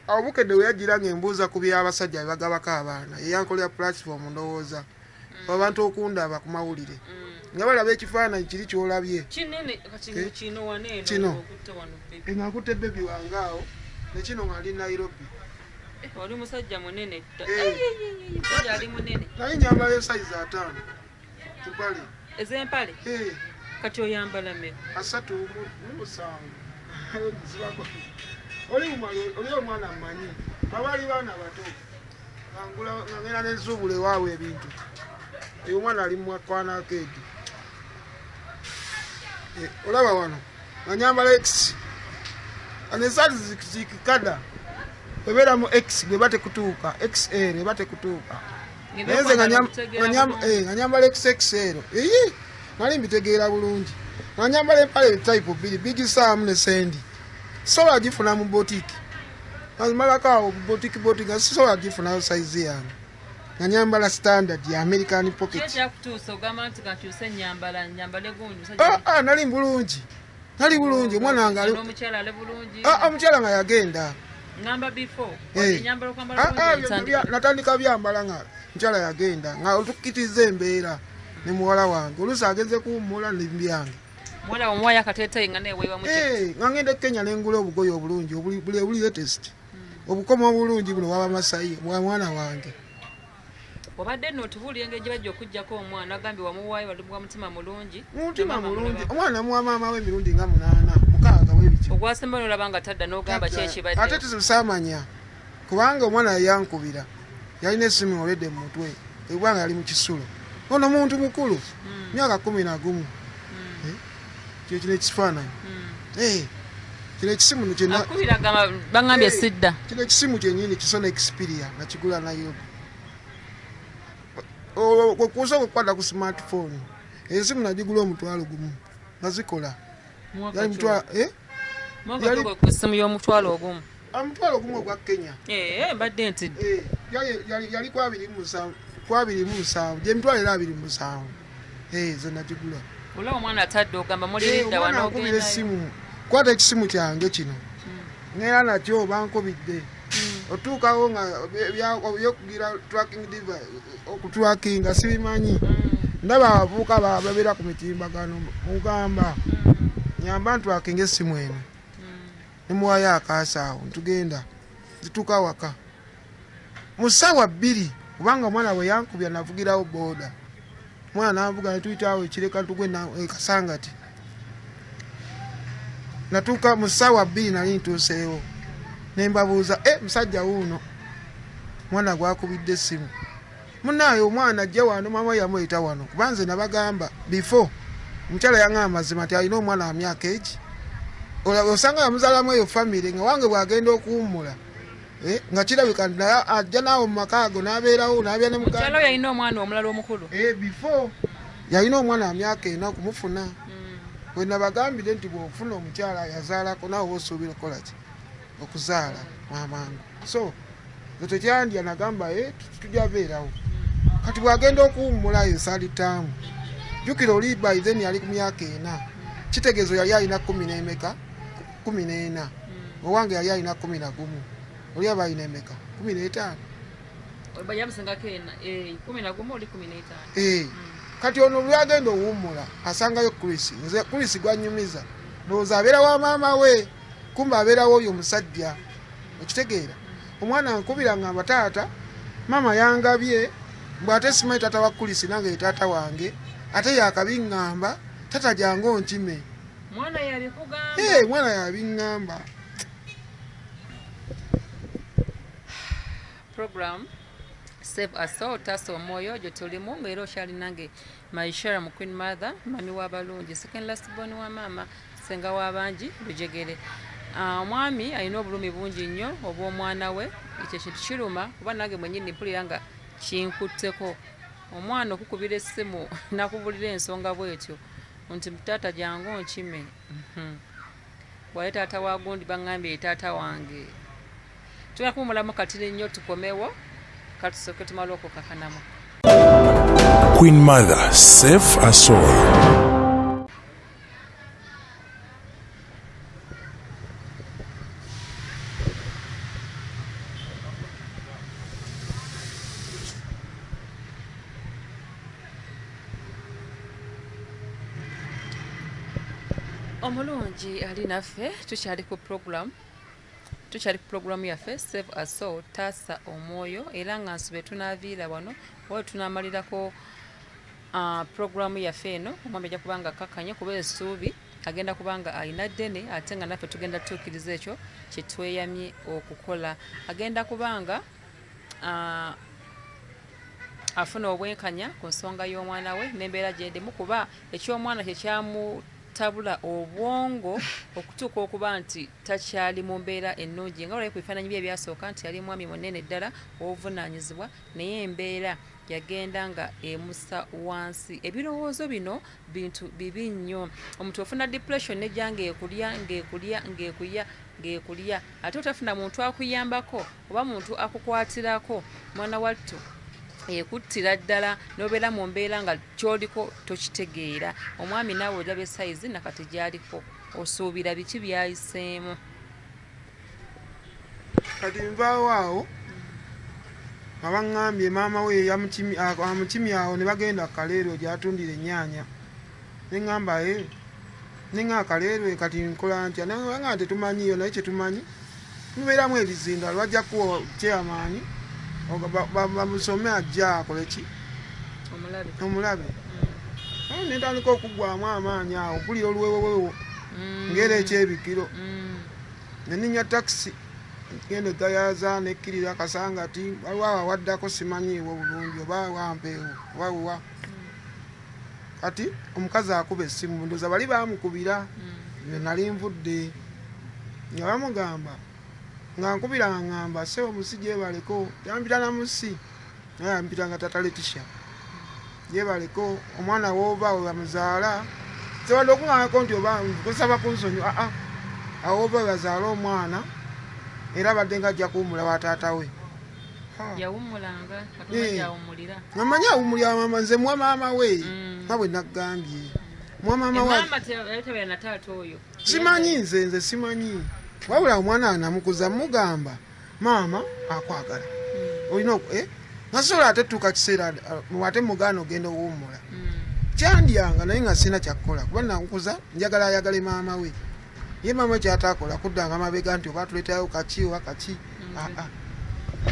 obukedde weyagira nga embuuza ku byabasajja bebagabako abaana yeyankolera platform ndowooza abantu okundaba ku mawulire nga balaba ekifaananyi kiri kyolabye kino ngakutte bebi wange awo nekino nga ali Nairobi oli musajja munene ali munene naye nyambala esayizi 5 empale ez'empale kati oyambala mmeka 37 oli omwana mmanyi babaali baana bato ngangenda nezuubula ewaawe ebintu oyo omwana ali mukwana keedi olaba wano nga nyambala x anesaati zikikada ebeera mu x bweba tekutuuka xl eba tekutuuka naye nze nga nyambala xxl nali mbitegeera bulungi nga nyambala empale type 2 big sam ne sendi sola gifuna mu botiki azimalako awo botiki nga sisobola gifunayo saizi yange nga nyambala standard ya American pocket nali bulungi omwana wange omukyala nga yagenda natandika byambala nga mukyala yagenda nga otukitiza embeera ne muwala wange oluusi agenze kuwummula nebyange nga ngenda Kenya nengula obugoye obulungi buli latest obukoma obulungi buno waba Masayi mwana wange obadde nno otubuulira engeri gye bajja okuggyako omwana agambye wamuwaayo wali bwa mutima mulungi omwana muwa maama we emirundi nga 8 webiki ogwasemba nolaba nga tadda n'ogamba kyekibadde ate tusamanya kubanga omwana yayankubira yalina essimu olwedde mu mutwe ebwanga yali mu kisulo ono muntu mukulu myaka 11 kino ekifaananyi kino ekisimu bagambye sidda kino ekisimu kyenyini kisona Xperia nakigula Nairobi kusa okukwata ku smartphone esimu nagigula $1,000 nga zikola esimu y'omutwalo ogumu $1,000 ogwa Kenya mbadde ntidde yali ku 2,700 gyemitwalo era 27 ze nagigula olaba omwana atadde ogamba muliridda wanogenda esimu kwata ekisimu kyange kino ngera nakyo bankobidde otuukawo nga byokugira tracking device okutwakinga sibimanyi ndaba abavubuka babeera ku mitimbagano mugamba nyamba ntwakinga essimu eno nemuwayo akaasa awo ntugenda zituuka waka mu ssaawa 2 kubanga omwana bwe yankubya navugirawo booda omwana nanvuga netuyitaawo ekireka tugwe kasangati natuuka mu ssaawa 2 nali ntuuseewo nembabuuza musajja wuuno mwana gwakubidde essimu munaaye omwana ajja wano maama yamuyita wano kubanze nabagamba before omukyala yaŋŋamba mazima ti alina omwana wa myaka egi osanga yamuzaalamu eyo famire nga wange bwagenda okuwummula nga kirabika naye ajja naawe mu maka ago n'abeerawo n'abya ne mukyala yalina omwana omulala omukulu before yalina omwana wa myaka 4 kumufuna bwe nabagambire nti bw'ofuna omukyala yazaalako naawe osuubira okukola ki okuzaala mamangu so tekyandya nagamba tujja beerawo kati bwagenda okuwummulayo salitaamu jjukira oli by then yali ku myaka 4 kitegeezo yali alina 14 owange yali alina 11 oli aba alina emeka 15 kati ono lwagenda owummula asangayo Chris nze Chris gwanyumiza ndowooza abeera wa maama we kumba abeerawo oyo omusajja okitegeera omwana nkubira ngamba taata mama yangabye bw'ate simanyi taata wa Chris nange ye taata wange ate yakabiŋŋamba tata jange onkime mwana yabiŋŋamba program Save us all, taasa omwoyo gye tulimu ng'era okyali nange Maishara mu Queen Mother, mami w'abalungi, second last born wa maama, senga w'abangi Lujegere. Omwami alina obulumi bungi nnyo obw'omwana we, ekyo kintu kiruma kuba nange mwennyini mpulira nga kinkutteko. Omwana okukubira essimu nakubulira ensonga bw'etyo nti taata jangu onkime. Bw'ali taata wa gundi baŋŋambye ye taata wange. Tugenda kumulamu katini nnyo tukomewo katusooke tumale okukakanamu. Queen Mother, save us all. Omulungi ali naffe tukyali ku program yaffe Save Us All, taasa omwoyo, era nga nsube tunaaviira wano oba tunaamalirako program yaffe eno. Omwami ajja kubanga akkakanya kuba essuubi agenda kubanga alina ddene ate nga naffe tugenda tutuukiriza ekyo kye tweyamye okukola. Agenda kubanga afuna obwenkanya ku nsonga y'omwana we n'embeera gye ndimu, kuba eky'omwana kye kyamutabula obwongo okutuuka okuba nti takyali mu mbeera ennungi. Nga olabye ku bifaananyi bye ebyasooka nti yali mwami munene ddala obuvunaanyizibwa, naye embeera yagenda nga emusa wansi. Ebirowoozo bino bintu bibi nnyo. Omuntu ofuna depression nejja ng'ekulya ate otafuna muntu akuyambako oba muntu akukwatirako, mwana wattu ekuttira ddala n'obeera mu mbeera nga ky'oliko tokitegeera. Omwami naawe olaba esayizi nakati gy'aliko, osuubira biki byayiseemu. Kati nvaawo awo abaŋŋambye maama we amukimi awo ne bagenda kaleero gy'atundira ennyaanya. Ne ŋŋamba ninga akaleero kati nkola ntya? Nga tetumanyiyo, naye kyetumanyi mubeeramu ebizinga lwajja kuwa chairman bamusome ajja akole ki omulabe. Netandika okuggwamu amaanyi awo mpulira oluwewowewo ngera ekyebikiro. Neninya takisi genda egayaza nekkirira akasangati waliwo awaddako simanyiiwo bulungi oba wampeewo oba wewa. Kati omukazi akuba essimu ndoza bali bamukubira nali nvudde nga bamugamba nga nkubira ngamba sewo musi gyebaleko yampita na musi naye yampita nga tataletisha gyebaleko omwana woova we bamuzaala sewadde okuŋŋangako nti oba kusaba kunsonyi awoova we bazaala omwana era badde nga ajja kuwumula wa taata we. Yawumulanga yawumulira namanyi awumulira mama nze mwa maama we nga bwe naggambye mwa maama we simanyi nze simanyi wabula omwana anamukuza mugamba maama akwagala olina nasobola ate tuuka kiseera ate mugaana ogenda owummula kyandyanga naye nga sina kyakukola kuba nakukuza njagala ayagale maama we ye maama kyatakola kuddanga mabega nti oba tuleetayo kaki oba kaki.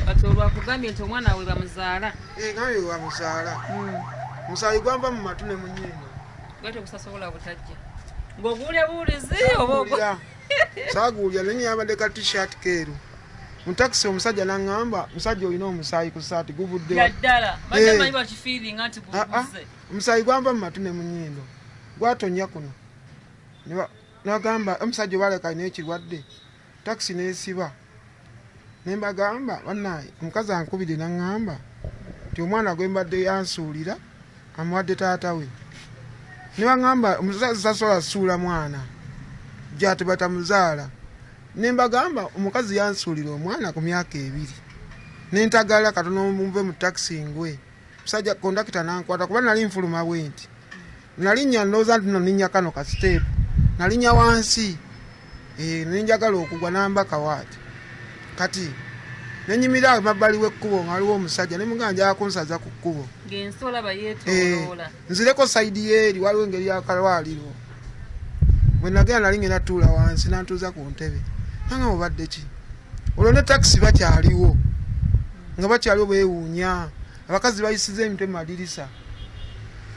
Kati olwakugambye nti omwana we bamuzaala nga we bamuzaala musayi gwamba mu matu ne mu nnyindo gwete kusasobola butajja ng'oguwulya buwulizi oba saaguwulya naye yabadde ka t-shirt keeru mu takisi. Omusajja naŋŋamba musajja olina omusaayi ku saati guvudde yaddala badde manyi bakifiiringa nti guvuze. Omusaayi gwamba mu matu ne mu nnyindo gwatonya kuno nagamba omusajja obaleka alina ekirwadde. Takisi neesiba nembagamba bannaaye omukazi ankubire naŋŋamba nti omwana gwe mbadde yansuulira amuwadde taata we. Ne baŋŋamba omusazi tasobola suula mwana gyati batamuzaala. Nembagamba omukazi yansuulira omwana ku myaka 2 nentagala katono muve mu takisi ngwe. Musajja kondakita nankwata kuba nali nfuluma bwe nti nalinnya ndowooza nti noninnya kano ka siteepu nalinnya wansi nenjagala okugwa namba kawaati. Kati nenyimira mabbali w'ekkubo nga waliwo omusajja nemuganja kunsaza ku kkubo ng'ensola bayeetooloola nzireko sayidi yeeri waliwo engeri yakalwaliro. Bwe nagenda nali ngenda tuula wansi nantuuza ku ntebe nanga mubadde ki olwo ne takisi bakyaliwo nga bakyaliwo beewuunya abakazi bayisiza emitwe mu madirisa.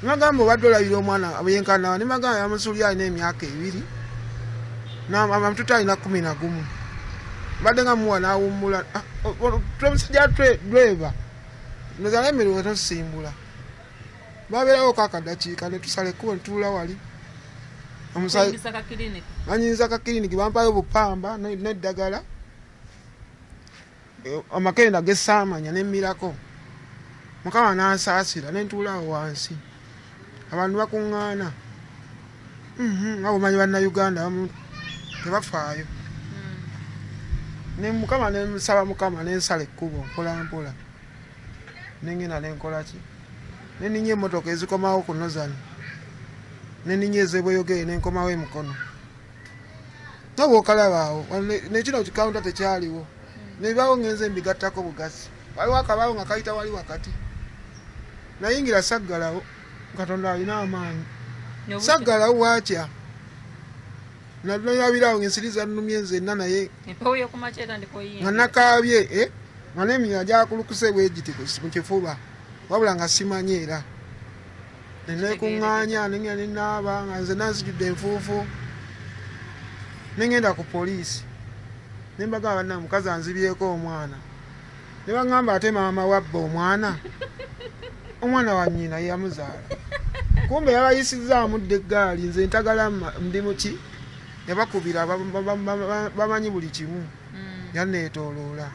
Nibagamba obadde olabira omwana yenkanawa nibagamba yamusuulira alina emyaka 2 n'amatuta alina 11 badde nga muwa n'awummula. Omusajja dweva nozala emmere tosimbula babeerawo kakadakiika ne tusala ekkubo ne tuula wali anyinza ka kiriniki bampayo bupamba n'eddagala amakenda gesaamanya nemmirako mukama n'ansaasira ne ntuula awo wansi abantu bakuŋŋaana nga bumanyi bannayuganda abamu tebafaayo ne mukama nemusaba mukama nensala ekkubo mpolampola nengenda nenkolaki neninya emmotoka ezikomawo ku nozani neninya ezebweyogere nenkomawo emukono nga bwokalabaawo nekino kikawunta tekyaliwo nebibaawo ngenze mbigattako bugasi waliwo akabaawo nga kayita wali wakati nayingira saggalawo katonda alina amaanyi saggalawo waatya nalabirawo ngensiriza nnumye nzenna naye nga nakaabye nga n'eminya gyakulukuse bwegiti mu kifuba wabula nga simanyi era nenekuŋŋaanya nengenda nenaaba nga nze nanzijudde enfuufu nengenda ku poliisi nembagamba banna mukazi anzibyeko omwana ne baŋŋamba ate maama wabba omwana wa nnyina yeyamuzaala kumbe yabayisizaamu dde eggaali nze ntagala ndi muki yabakubira bamanyi buli kimu yanneetooloola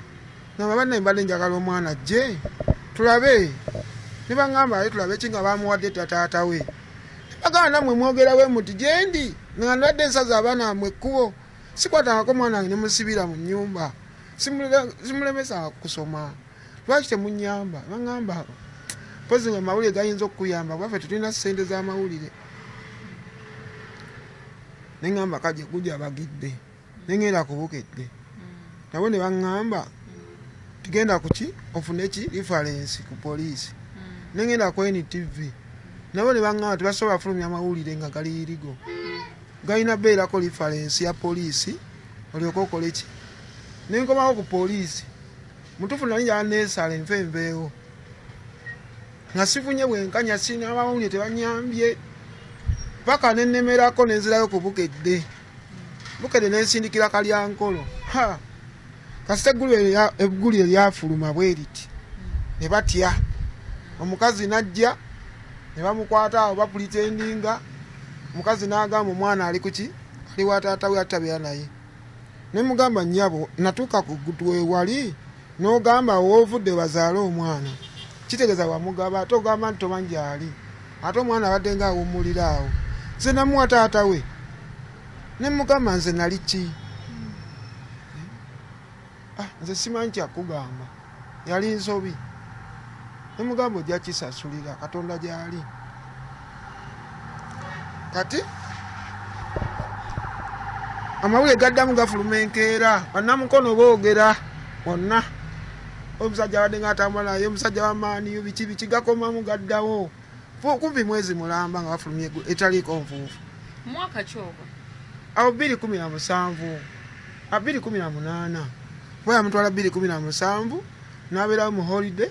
naba banna mbadde njagala omwana ajje tulabe ne baŋŋamba ale tulabe ki nga bamuwadde tataata we bagamba nammwe mwogerawe muti gyendi nga ndwadde ensaza abaana amwe ekkubo sikwatangako omwana wange nemusibira mu nnyumba simulemesa kusoma lwaki temunyamba baŋŋamba pozi nga amawulire gayinza okukuyamba bwaffe tetulina ssente z'amawulire neŋŋamba kaje gujja abagidde nengenda kubukedde nabo ne baŋŋamba tugenda kuki ofune ki reference ku poliisi nengenda ku NTV nabo ne baŋŋamba tebasobola fulumya amawulire nga gali irigo galina beerako reference ya poliisi olyoke okole ki nenkomawo ku poliisi mutufu nali njala neesala envenveewo nga sifunye bwenkanya sina amawulire tebanyambye paka nennemerako nenzirayo ku bukedde nensindikira kalyankolo kasita eggulu eryafuluma bwe riti ne batya omukazi najja ne bamukwata awo bapulitendinga omukazi n'agamba omwana ali kuki ali wa taata we atabera naye nemugamba nnyabo natuuka ku gutwe wali n'ogamba woovudde bazaale omwana kitegeeza wamugaba ate ogamba nti tomanyi gyali ate omwana abadde nga awummulira awo nze namuwa taata we nemugamba nze nali ki nze simanyi kyakugamba yali nsobi nemugamba ojja kisasulira katonda gyali kati amawulire gaddamu gafuluma enkeera bannamukono boogera wonna omusajja abadde nga atambula naye omusajja wamaaniyo biki gakomamu gaddawo kumpi mwezi mulamba nga bafulumye etaliiko nfuufu mwaka kyogo awo 2017 2018 bwe yamutwala 2017 n'abeerawo mu holiday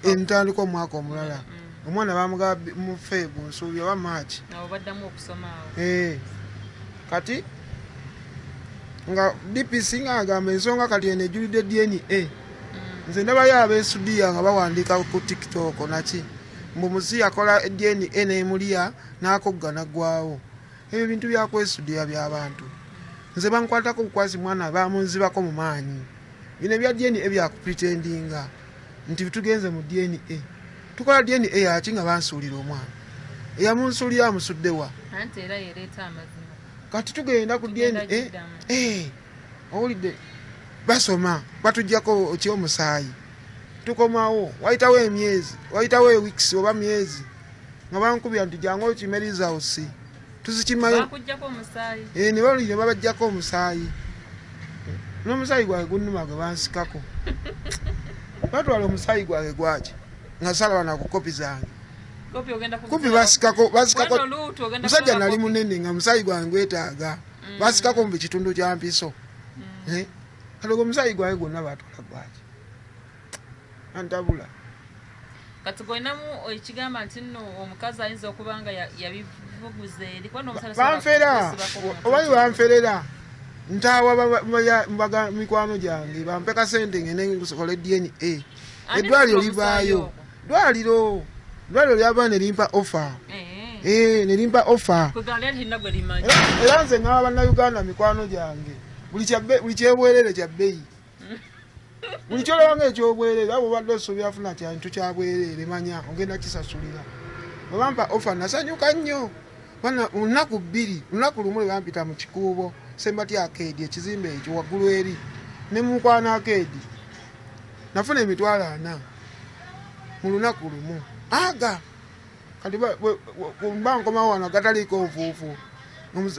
entandika omwaka omulala omwana bamugaba mu feebu nsuubi oba maaki kati nga DPC nga agamba ensonga kati eno ejulidde DNA nze ndabayo abeesudiya nga bawandiika ku TikTok naki mbu musi yakola DNA neemulya n'akogga naggwawo ebyo bintu byakwesudiya by'abantu nze bankwatako bukwasi mwana bamunzibako mu maanyi bino ebya DNA byakupretendinga nti bitugenze mu DNA tukola DNA yaki nga bansuulira omwana eyamunsuulira amusuddewa kati tugenda ku DNA owulidde basoma batuggyako ki omusaayi tukomawo wayitawo emyezi wayitawo weeks oba myezi nga bankubira nti jangu okimeriza osi tuzikimayo ne balire babajjako omusaayi n'omusaayi gwange gunnuma gwe bansikako batwala omusaayi gwange gwaki nga salabana ku kopi zange kupi basikako musajja nali munene nga musaayi gwange gwetaaga basikako mu kitundu kya mpiso kalogo omusaayi gwange gwonna batwala gwaki antabula kati goinamu ekigamba nti nno omukazi ayinza okuba nga yabivuguze banferera obayi banferera ntawa mbaga mikwano gyange bampe kasente ngene ngusokola DNA eddwaliro livaayo dwaliro lyaba ne limpa offer ne limpa offer era nze ngaba bannayuganda mikwano gyange buli kyebwerere kya bbeeyi buli kyolabanga ekyobwerere abo badde osuubira afuna kyantu kyabwerere manya ogenda kisasulira bwe bampa offer nasanyuka nnyo lunaku 2 lunaku lumu lwe bampita mu kikuubo sembati akeedi ekizimbe ekyo waggulu eri ne mukwana akeedi nafuna emitwalo 4 mu lunaku lumu aga kati bankomawo wano agataliko nfuufu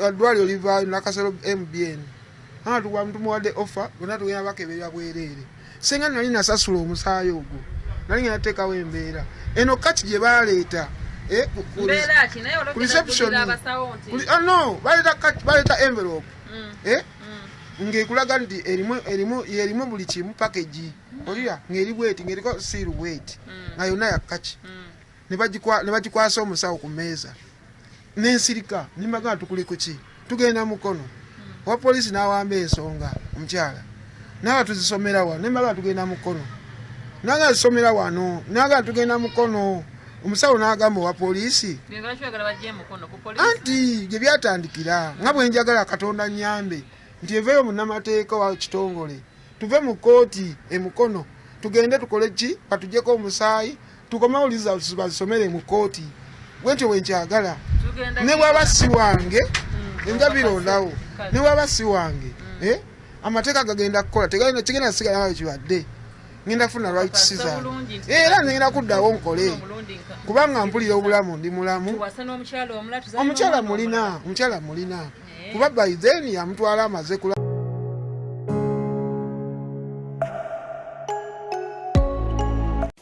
eddwaliro livaayo nakasero MBN tumuwadde offer bonna tugenda bakeberera bwereere senga nali nasasula omusaayi ogwo nali ngenda teekawo embeera eno kati gye baleeta ku reception no baleeta envelope ng'ekulaga nti erimu buli kimu package olira ng'eri bweti ng'eriko seal weight nga yonna yakkaki ne bagikwasa omusawo ku mmeeza n'ensirika nimbaga tukuli ku ki tugenda mukono wa polisi n'awamba ensonga omukyala naga tuzisomera wano nimbaga tugenda mukono naga zisomera wano naga tugenda mukono omusawo n'agamba owa polisi anti gye byatandikira nga bwe njagala Katonda nnyambe nti eveeyo munnamateeka wa kitongole tuve mu kooti emukono tugende tukole ki batuggyeko omusaayi tukomawuliza bazisomere mu kooti bwentyo bwenkyagala ne bwaba si wange enjabirondawo ne bwaba si wange amateeka gagenda kukola kigenda sigalayo kibadde ngenda kufuna right scissor era ngenda kuddawo nkole kubanga mpulira obulamu ndi mulamu omukyala mulina kuba by then yamutwala amaze kula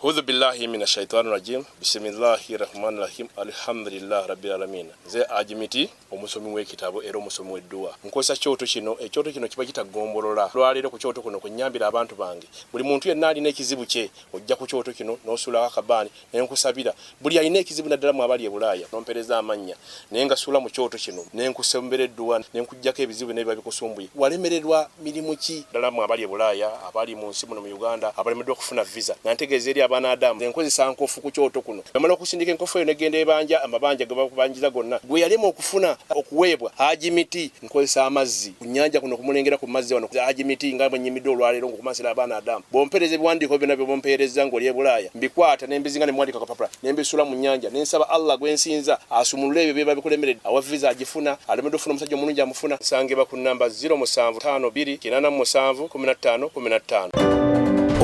A'udhu billahi minash shaitani rajim. Bismillahir rahmanir rahim. Alhamdulillah rabbil alamin. Ze ajimiti omusomi w'ekitabo era omusomi w'edduwa. Nkosa kyoto kino ekyoto kino kiba kitagombolola. Lwaliro ku kyoto kuno kunyambira abantu bange. Buli muntu yenna alina ekizibu kye ojja ku kyoto kino n'osula akabani nenkusabira. Buli alina ekizibu naddala mu abali e Bulaaya nompereza amanya. Nenga sula mu kyoto kino nenkusembera edduwa nenkujjako ebizibu n'ebiba bikusumbuye. Walemererwa mirimu ki ddala mu abali e Bulaaya abali mu nsi muno mu Uganda abalemeddwa okufuna visa. Nantegeeza eri Adamu enkozesa nkofu ku kyoto kuno amala okusindika enkofu eyo negenda ebanja amabanja ge bakubanjiza gonna gwe yalema okufuna okuweebwa ajimiti nkozesa amazzi ku nnyanja kuno kumulengera ku mazzi wano ajimiti nga bwenyimidde olwaleero ngokumasira abaana Adamu bompereze ebiwandiiko byonna bye bompereza ng'oli e Bulaaya mbikwata nembizinga ne mwandika kapapula nembisula mu nnyanja nensaba Allah gwensinza asumulule ebyo byeba bikulemeredde awa visa agifuna alemedde ofuna omusajja omulungi amufuna nsangibwa ku namba 0752 87 15 15.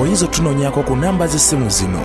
oyinza otunoonyako ku namba z'essimu zino